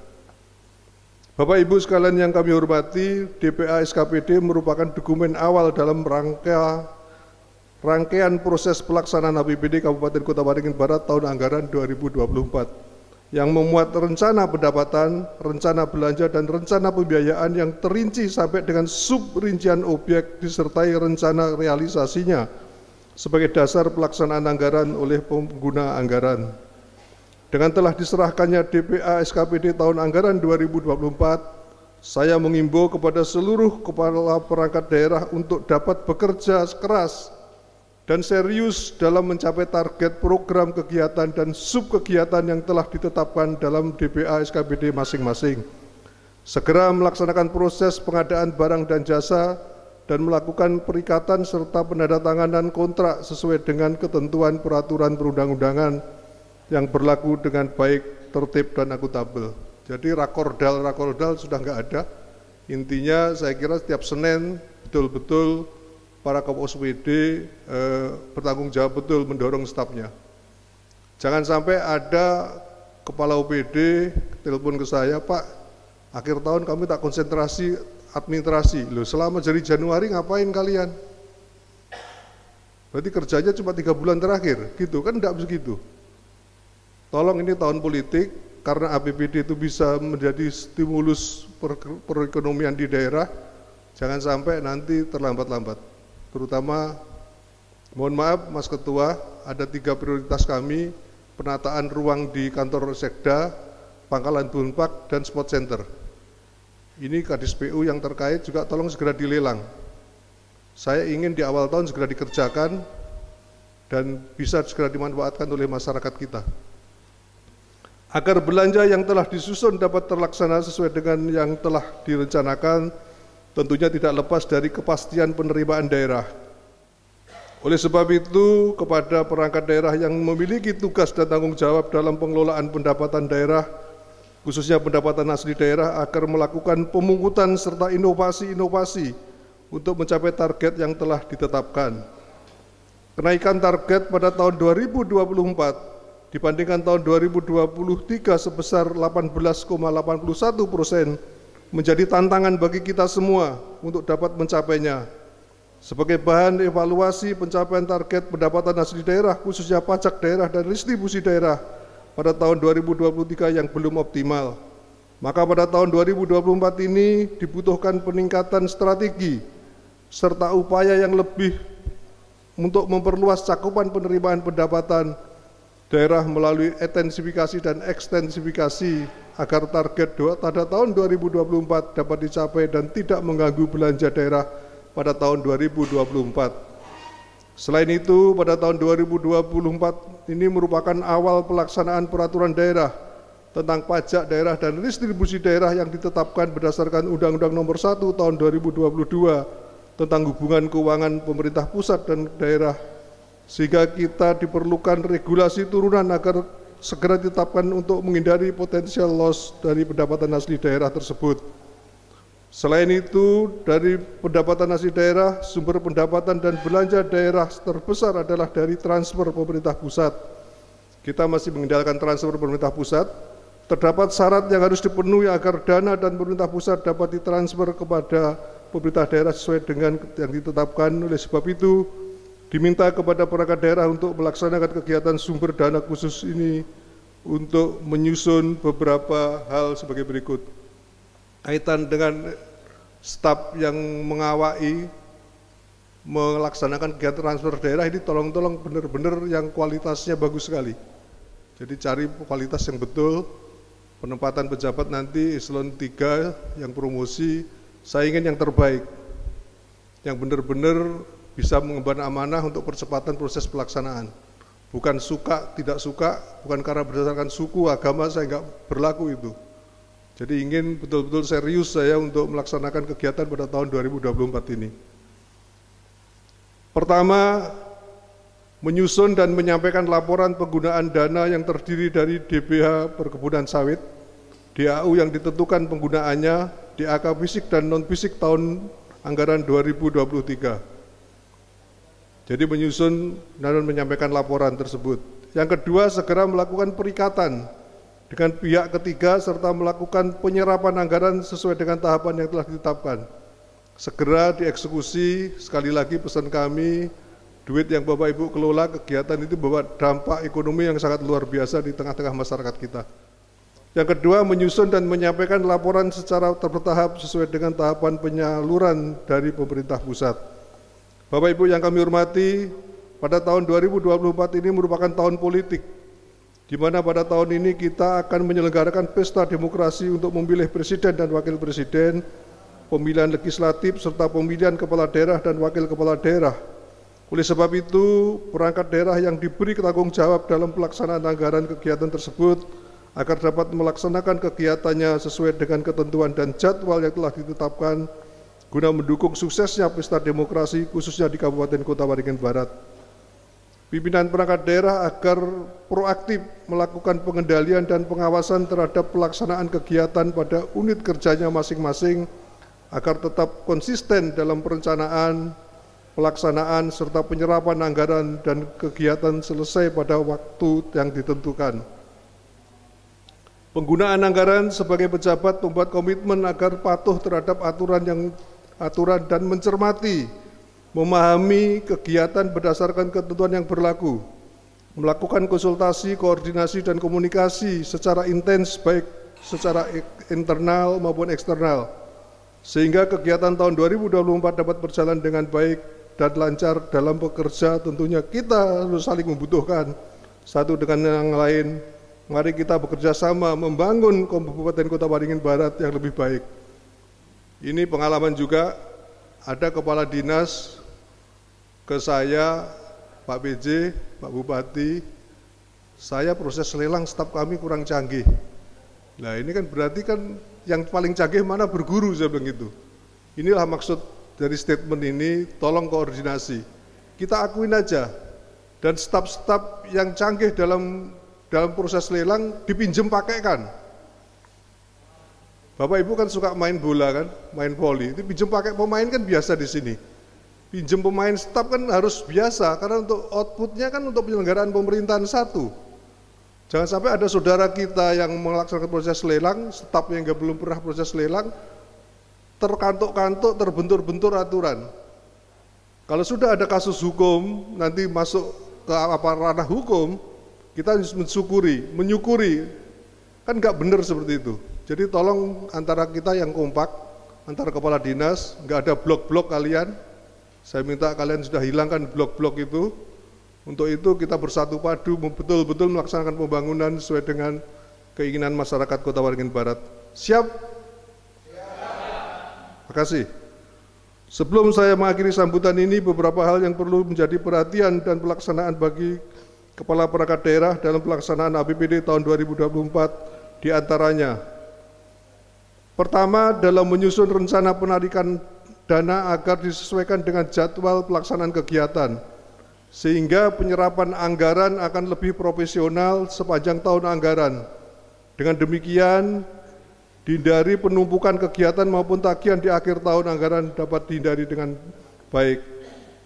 Bapak Ibu sekalian yang kami hormati, DPA SKPD merupakan dokumen awal dalam rangkaian proses pelaksanaan APBD Kabupaten Kota Waringin Barat tahun anggaran 2024 yang memuat rencana pendapatan, rencana belanja, dan rencana pembiayaan yang terinci sampai dengan sub-rincian objek disertai rencana realisasinya sebagai dasar pelaksanaan anggaran oleh pengguna anggaran. Dengan telah diserahkannya DPA SKPD tahun anggaran 2024, saya mengimbau kepada seluruh kepala perangkat daerah untuk dapat bekerja keras dan serius dalam mencapai target program kegiatan dan sub-kegiatan yang telah ditetapkan dalam DPA SKPD masing-masing. Segera melaksanakan proses pengadaan barang dan jasa dan melakukan perikatan serta penandatanganan kontrak sesuai dengan ketentuan peraturan perundang-undangan yang berlaku dengan baik, tertib, dan akuntabel. Jadi rakordal sudah nggak ada. Intinya saya kira setiap Senin betul-betul para Kapos PD bertanggung jawab betul mendorong stafnya. Jangan sampai ada kepala OPD telepon ke saya, Pak, akhir tahun kami tak konsentrasi administrasi. Loh, selama dari Januari ngapain kalian? Berarti kerjanya cuma 3 bulan terakhir, gitu kan? Enggak begitu. Tolong ini tahun politik, karena APBD itu bisa menjadi stimulus perekonomian di daerah, jangan sampai nanti terlambat-lambat. terutama mohon maaf Mas Ketua, ada 3 prioritas kami, penataan ruang di kantor Sekda, Pangkalan Bunpak, dan Sport Center. Ini Kadis PU yang terkait juga tolong segera dilelang. Saya ingin di awal tahun segera dikerjakan dan bisa segera dimanfaatkan oleh masyarakat kita. Agar belanja yang telah disusun dapat terlaksana sesuai dengan yang telah direncanakan, tentunya tidak lepas dari kepastian penerimaan daerah. Oleh sebab itu, kepada perangkat daerah yang memiliki tugas dan tanggung jawab dalam pengelolaan pendapatan daerah, khususnya pendapatan asli daerah, agar melakukan pemungutan serta inovasi-inovasi untuk mencapai target yang telah ditetapkan. Kenaikan target pada tahun 2024 dibandingkan tahun 2023 sebesar 18,81% menjadi tantangan bagi kita semua untuk dapat mencapainya. Sebagai bahan evaluasi pencapaian target pendapatan asli daerah, khususnya pajak daerah dan distribusi daerah pada tahun 2023 yang belum optimal. Maka pada tahun 2024 ini dibutuhkan peningkatan strategi serta upaya yang lebih untuk memperluas cakupan penerimaan pendapatan daerah melalui intensifikasi dan ekstensifikasi agar target pada tahun 2024 dapat dicapai dan tidak mengganggu belanja daerah pada tahun 2024. Selain itu, pada tahun 2024 ini merupakan awal pelaksanaan peraturan daerah tentang pajak daerah dan distribusi daerah yang ditetapkan berdasarkan Undang-Undang Nomor 1 Tahun 2022 tentang hubungan keuangan pemerintah pusat dan daerah, sehingga kita diperlukan regulasi turunan agar segera ditetapkan untuk menghindari potensial loss dari pendapatan asli daerah tersebut. Selain itu, dari pendapatan asli daerah, sumber pendapatan dan belanja daerah terbesar adalah dari transfer pemerintah pusat. Kita masih mengendalikan transfer pemerintah pusat. Terdapat syarat yang harus dipenuhi agar dana dan pemerintah pusat dapat ditransfer kepada pemerintah daerah sesuai dengan yang ditetapkan. Oleh sebab itu, diminta kepada perangkat daerah untuk melaksanakan kegiatan sumber dana khusus ini untuk menyusun beberapa hal sebagai berikut. Kaitan dengan staf yang mengawai melaksanakan kegiatan transfer daerah ini tolong benar-benar yang kualitasnya bagus sekali. Jadi cari kualitas yang betul. Penempatan pejabat nanti eselon 3 yang promosi, saya ingin yang terbaik, yang benar-benar bisa mengemban amanah untuk percepatan proses pelaksanaan. Bukan suka, tidak suka, bukan karena berdasarkan suku, agama, saya enggak berlaku itu. Jadi ingin betul-betul serius saya untuk melaksanakan kegiatan pada tahun 2024 ini. Pertama, menyusun dan menyampaikan laporan penggunaan dana yang terdiri dari DBH perkebunan sawit, DAU yang ditentukan penggunaannya, DAK fisik dan non-fisik tahun anggaran 2023. Jadi menyusun dan menyampaikan laporan tersebut. Yang kedua, segera melakukan perikatan dengan pihak ketiga serta melakukan penyerapan anggaran sesuai dengan tahapan yang telah ditetapkan. Segera dieksekusi, sekali lagi pesan kami, duit yang Bapak Ibu kelola kegiatan itu membawa dampak ekonomi yang sangat luar biasa di tengah-tengah masyarakat kita. Yang kedua, menyusun dan menyampaikan laporan secara bertahap sesuai dengan tahapan penyaluran dari pemerintah pusat. Bapak Ibu yang kami hormati, pada tahun 2024 ini merupakan tahun politik, di mana pada tahun ini kita akan menyelenggarakan pesta demokrasi untuk memilih presiden dan wakil presiden, pemilihan legislatif, serta pemilihan kepala daerah dan wakil kepala daerah. Oleh sebab itu, perangkat daerah yang diberi tanggung jawab dalam pelaksanaan anggaran kegiatan tersebut agar dapat melaksanakan kegiatannya sesuai dengan ketentuan dan jadwal yang telah ditetapkan guna mendukung suksesnya pesta demokrasi khususnya di Kabupaten Kota Waringin Barat. Pimpinan perangkat daerah agar proaktif melakukan pengendalian dan pengawasan terhadap pelaksanaan kegiatan pada unit kerjanya masing-masing agar tetap konsisten dalam perencanaan, pelaksanaan, serta penyerapan anggaran dan kegiatan selesai pada waktu yang ditentukan. Penggunaan anggaran sebagai pejabat membuat komitmen agar patuh terhadap aturan dan mencermati, memahami kegiatan berdasarkan ketentuan yang berlaku, melakukan konsultasi, koordinasi, dan komunikasi secara intens baik secara internal maupun eksternal, sehingga kegiatan tahun 2024 dapat berjalan dengan baik dan lancar dalam bekerja. Tentunya kita harus saling membutuhkan satu dengan yang lain. Mari kita bekerja sama membangun Kabupaten Kota Waringin Barat yang lebih baik. Ini pengalaman juga, ada kepala dinas ke saya, Pak PJ, Pak Bupati, saya proses lelang staf kami kurang canggih. Nah ini kan berarti kan yang paling canggih mana berguru, saya bilang gitu. Inilah maksud dari statement ini, tolong koordinasi. Kita akuin aja, dan staf-staf yang canggih dalam proses lelang dipinjem pakaikan. Bapak Ibu kan suka main bola kan, main voli, itu pinjem pakai pemain kan biasa di sini. Pinjem pemain staf kan harus biasa, karena untuk outputnya kan untuk penyelenggaraan pemerintahan satu. Jangan sampai ada saudara kita yang melaksanakan proses lelang, staf yang belum pernah proses lelang, terkantuk-kantuk, terbentur-bentur aturan. Kalau sudah ada kasus hukum, nanti masuk ke ranah hukum, kita harus menyukuri, kan nggak benar seperti itu. Jadi tolong antara kita yang kompak, antara kepala dinas, nggak ada blok-blok kalian. Saya minta kalian sudah hilangkan blok-blok itu. Untuk itu kita bersatu padu, betul-betul melaksanakan pembangunan sesuai dengan keinginan masyarakat Kota Waringin Barat. Siap? Terima kasih. Sebelum saya mengakhiri sambutan ini, beberapa hal yang perlu menjadi perhatian dan pelaksanaan bagi Kepala Perangkat Daerah dalam pelaksanaan APBD tahun 2024 diantaranya. Pertama, dalam menyusun rencana penarikan dana agar disesuaikan dengan jadwal pelaksanaan kegiatan, sehingga penyerapan anggaran akan lebih profesional sepanjang tahun anggaran. Dengan demikian, dihindari penumpukan kegiatan maupun tagihan di akhir tahun anggaran dapat dihindari dengan baik.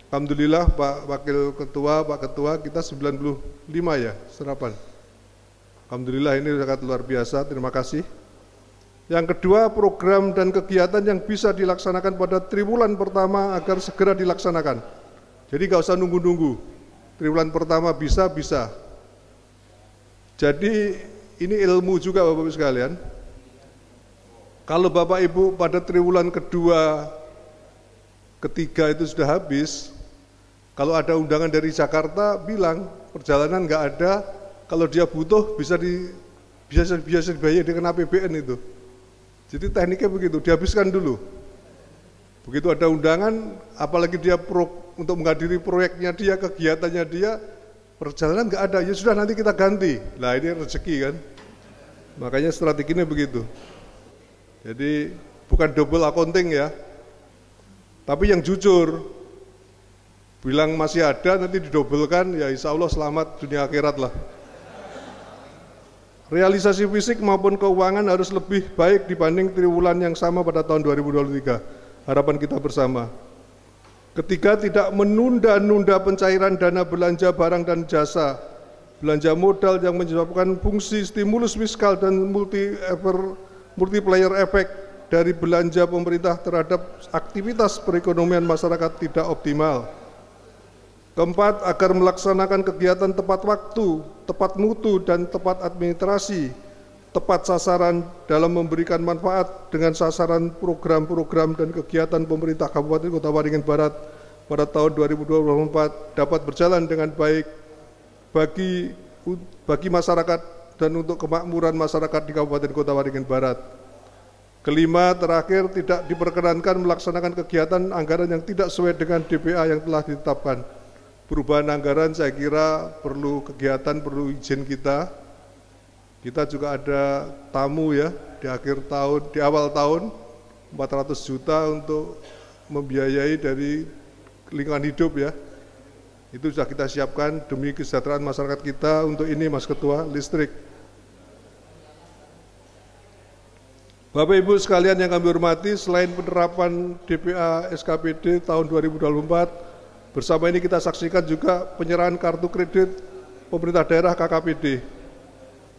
Alhamdulillah Pak Wakil Ketua, Pak Ketua, kita 95 ya serapan. Alhamdulillah ini sangat luar biasa, terima kasih. Yang kedua, program dan kegiatan yang bisa dilaksanakan pada triwulan pertama agar segera dilaksanakan. Jadi nggak usah nunggu-nunggu, triwulan pertama bisa. Jadi ini ilmu juga Bapak Ibu sekalian. Kalau Bapak Ibu pada triwulan kedua, ketiga itu sudah habis, kalau ada undangan dari Jakarta bilang perjalanan nggak ada, kalau dia butuh bisa dibayar dengan APBN itu. Jadi tekniknya begitu, dihabiskan dulu. Begitu ada undangan, apalagi dia untuk menghadiri proyeknya dia, kegiatannya dia, perjalanan nggak ada, ya sudah nanti kita ganti. Nah ini rezeki kan, makanya strateginya begitu. Jadi bukan double accounting ya, tapi yang jujur, bilang masih ada nanti didobelkan, ya insya Allah selamat dunia akhirat lah. Realisasi fisik maupun keuangan harus lebih baik dibanding triwulan yang sama pada tahun 2023. Harapan kita bersama. Ketiga, tidak menunda-nunda pencairan dana belanja barang dan jasa, belanja modal yang menyebabkan fungsi stimulus fiskal dan multiplier efek dari belanja pemerintah terhadap aktivitas perekonomian masyarakat tidak optimal. Keempat, agar melaksanakan kegiatan tepat waktu, tepat mutu, dan tepat administrasi, tepat sasaran dalam memberikan manfaat dengan sasaran program-program dan kegiatan pemerintah Kabupaten Kota Waringin Barat pada tahun 2024 dapat berjalan dengan baik bagi masyarakat dan untuk kemakmuran masyarakat di Kabupaten Kota Waringin Barat. Kelima, terakhir, tidak diperkenankan melaksanakan kegiatan anggaran yang tidak sesuai dengan DPA yang telah ditetapkan. Perubahan anggaran saya kira perlu kegiatan, perlu izin kita. Kita juga ada tamu ya di akhir tahun, di awal tahun 400 juta untuk membiayai dari lingkungan hidup ya. Itu sudah kita siapkan demi kesejahteraan masyarakat kita. Untuk ini Mas Ketua, listrik. Bapak Ibu sekalian yang kami hormati, selain penerapan DPA SKPD tahun 2024, bersama ini kita saksikan juga penyerahan kartu kredit pemerintah daerah KKPD.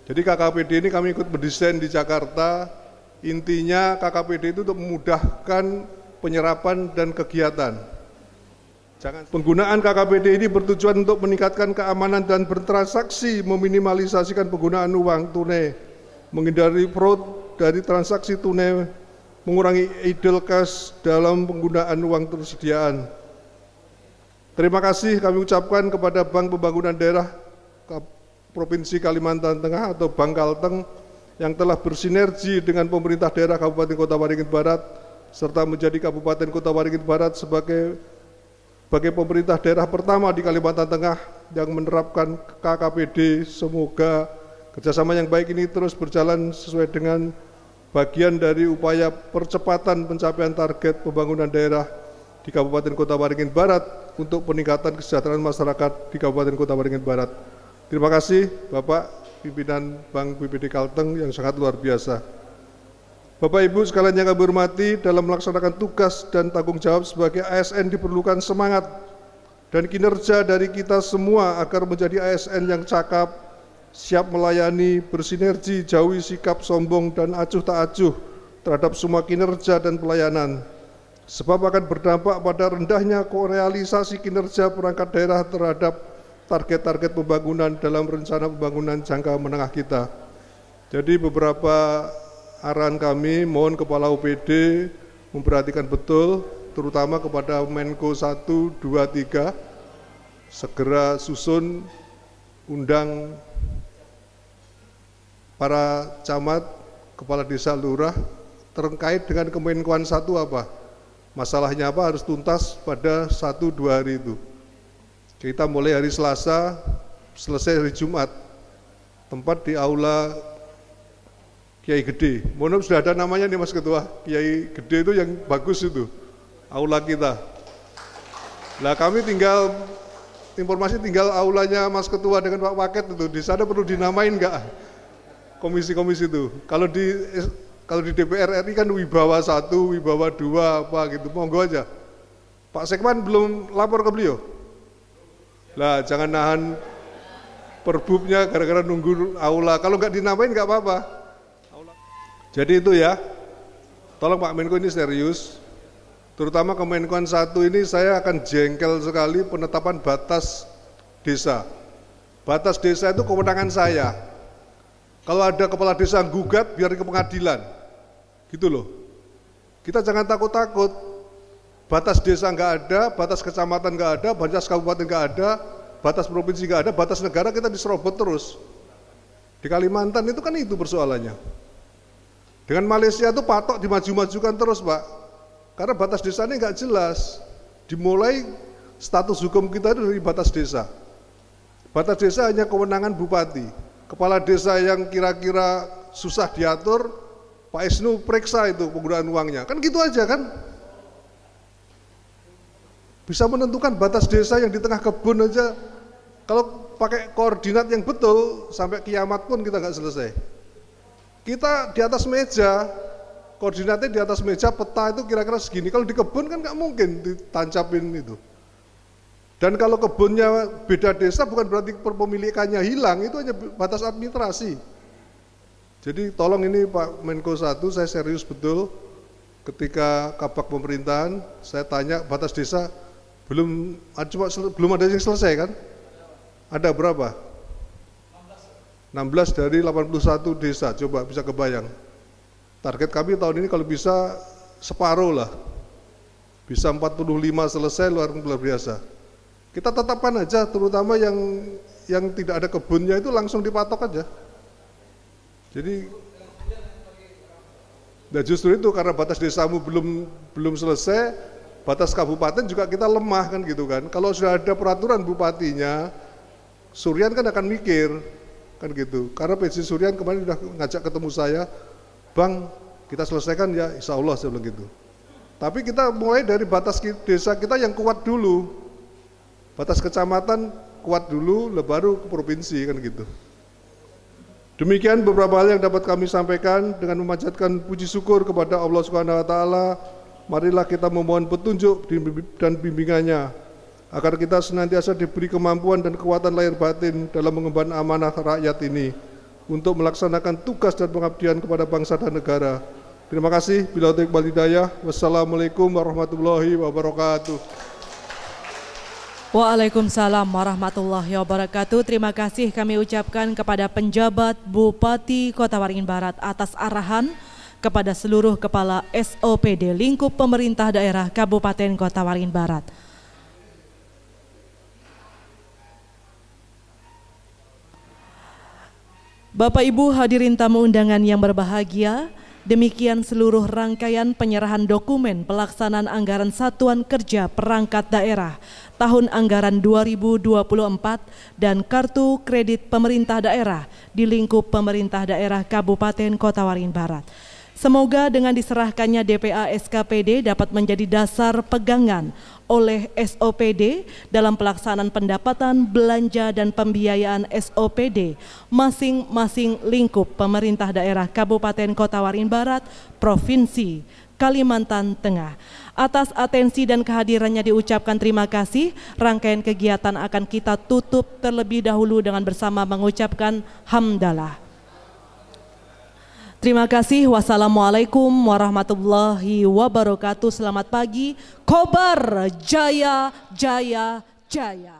Jadi KKPD ini kami ikut mendesain di Jakarta, intinya KKPD itu untuk memudahkan penyerapan dan kegiatan. Penggunaan KKPD ini bertujuan untuk meningkatkan keamanan dan bertransaksi, meminimalisasikan penggunaan uang tunai, menghindari fraud dari transaksi tunai, mengurangi idle cash dalam penggunaan uang tersediaan. Terima kasih kami ucapkan kepada Bank Pembangunan Daerah Provinsi Kalimantan Tengah atau Bank Kalteng yang telah bersinergi dengan pemerintah daerah Kabupaten Kota Waringin Barat serta menjadi Kabupaten Kota Waringin Barat sebagai pemerintah daerah pertama di Kalimantan Tengah yang menerapkan KKPD. Semoga kerjasama yang baik ini terus berjalan sesuai dengan bagian dari upaya percepatan pencapaian target pembangunan daerah di Kabupaten Kota Waringin Barat untuk peningkatan kesejahteraan masyarakat di Kabupaten Kota Waringin Barat. Terima kasih Bapak pimpinan Bank BPD Kalteng yang sangat luar biasa. Bapak Ibu sekalian yang kami hormati, dalam melaksanakan tugas dan tanggung jawab sebagai ASN diperlukan semangat dan kinerja dari kita semua agar menjadi ASN yang cakap, siap melayani, bersinergi, jauhi sikap sombong dan acuh tak acuh terhadap semua kinerja dan pelayanan. Sebab akan berdampak pada rendahnya korealisasi kinerja perangkat daerah terhadap target-target pembangunan dalam rencana pembangunan jangka menengah kita. Jadi beberapa arahan kami, mohon Kepala UPD memperhatikan betul, terutama kepada Menko 1, 2, 3, segera susun, undang para camat, kepala desa, lurah, terkait dengan Kemenkoan 1 apa? Masalahnya apa, harus tuntas pada 1-2 hari itu. Kita mulai hari Selasa, selesai hari Jumat, tempat di Aula Kiai Gede. Mohon sudah ada namanya nih Mas Ketua, Kiai Gede itu yang bagus itu, aula kita. Nah kami tinggal, informasi tinggal aulanya Mas Ketua dengan Pak Waket itu, di sana perlu dinamain enggak komisi-komisi itu. Kalau di DPR RI kan Wibawa 1, Wibawa 2 apa gitu, monggo aja. Pak Sekman belum lapor ke beliau? Lah jangan nahan perbubnya gara-gara nunggu aula, kalau nggak dinamain nggak apa-apa. Jadi itu ya, tolong Pak Menko ini serius, terutama Kemenkoan 1 ini saya akan jengkel sekali penetapan batas desa. Batas desa itu kewenangan saya. Kalau ada kepala desa gugat, biar ke pengadilan, gitu loh. Kita jangan takut-takut. Batas desa nggak ada, batas kecamatan nggak ada, batas kabupaten nggak ada, batas provinsi nggak ada, batas negara kita diserobot terus. Di Kalimantan itu kan itu persoalannya. Dengan Malaysia itu patok dimaju-majukan terus Pak, karena batas desanya nggak jelas. Dimulai status hukum kita itu dari batas desa. Batas desa hanya kewenangan bupati. Kepala desa yang kira-kira susah diatur, Pak Isnu periksa itu penggunaan uangnya. Kan gitu aja kan. Bisa menentukan batas desa yang di tengah kebun aja, kalau pakai koordinat yang betul, sampai kiamat pun kita nggak selesai. Kita di atas meja, koordinatnya di atas meja, peta itu kira-kira segini, kalau di kebun kan nggak mungkin ditancapin itu. Dan kalau kebunnya beda desa bukan berarti kepemilikannya hilang, itu hanya batas administrasi. Jadi tolong ini Pak Menko 1, saya serius betul, ketika kabak pemerintahan, saya tanya batas desa, belum ada yang selesai kan? Ada berapa? 16 dari 81 desa, coba bisa kebayang. Target kami tahun ini kalau bisa separuh lah. Bisa 45 selesai, luar biasa. Kita tetapkan aja, terutama yang tidak ada kebunnya itu langsung dipatok aja. Jadi, nah justru itu karena batas desamu belum selesai, batas kabupaten juga kita lemah kan gitu kan. Kalau sudah ada peraturan bupatinya, Suryan kan akan mikir kan gitu. Karena PJ Suryan kemarin sudah ngajak ketemu saya, Bang kita selesaikan ya, insya Allah saya bilang gitu. Tapi kita mulai dari batas desa kita yang kuat dulu, batas kecamatan kuat dulu, baru ke provinsi kan gitu. Demikian beberapa hal yang dapat kami sampaikan. Dengan memanjatkan puji syukur kepada Allah Subhanahu wa Ta'ala, marilah kita memohon petunjuk dan bimbingannya, agar kita senantiasa diberi kemampuan dan kekuatan lahir batin dalam mengemban amanah rakyat ini, untuk melaksanakan tugas dan pengabdian kepada bangsa dan negara. Terima kasih. Bila wal hidayah. Wassalamualaikum warahmatullahi wabarakatuh. Waalaikumsalam warahmatullahi wabarakatuh. Terima kasih kami ucapkan kepada penjabat Bupati Kota Waringin Barat atas arahan kepada seluruh kepala SOPD lingkup pemerintah daerah Kabupaten Kota Waringin Barat. Bapak Ibu hadirin tamu undangan yang berbahagia, demikian seluruh rangkaian penyerahan dokumen pelaksanaan anggaran Satuan Kerja Perangkat Daerah tahun anggaran 2024 dan kartu kredit pemerintah daerah di lingkup pemerintah daerah Kabupaten Kota Waringin Barat. Semoga dengan diserahkannya DPA SKPD dapat menjadi dasar pegangan oleh SOPD dalam pelaksanaan pendapatan, belanja, dan pembiayaan SOPD masing-masing lingkup pemerintah daerah Kabupaten Kota Waringin Barat, Provinsi Kalimantan Tengah. Atas atensi dan kehadirannya diucapkan terima kasih. Rangkaian kegiatan akan kita tutup terlebih dahulu dengan bersama mengucapkan hamdalah. Terima kasih. Wassalamualaikum warahmatullahi wabarakatuh. Selamat pagi. Kobar Jaya Jaya Jaya.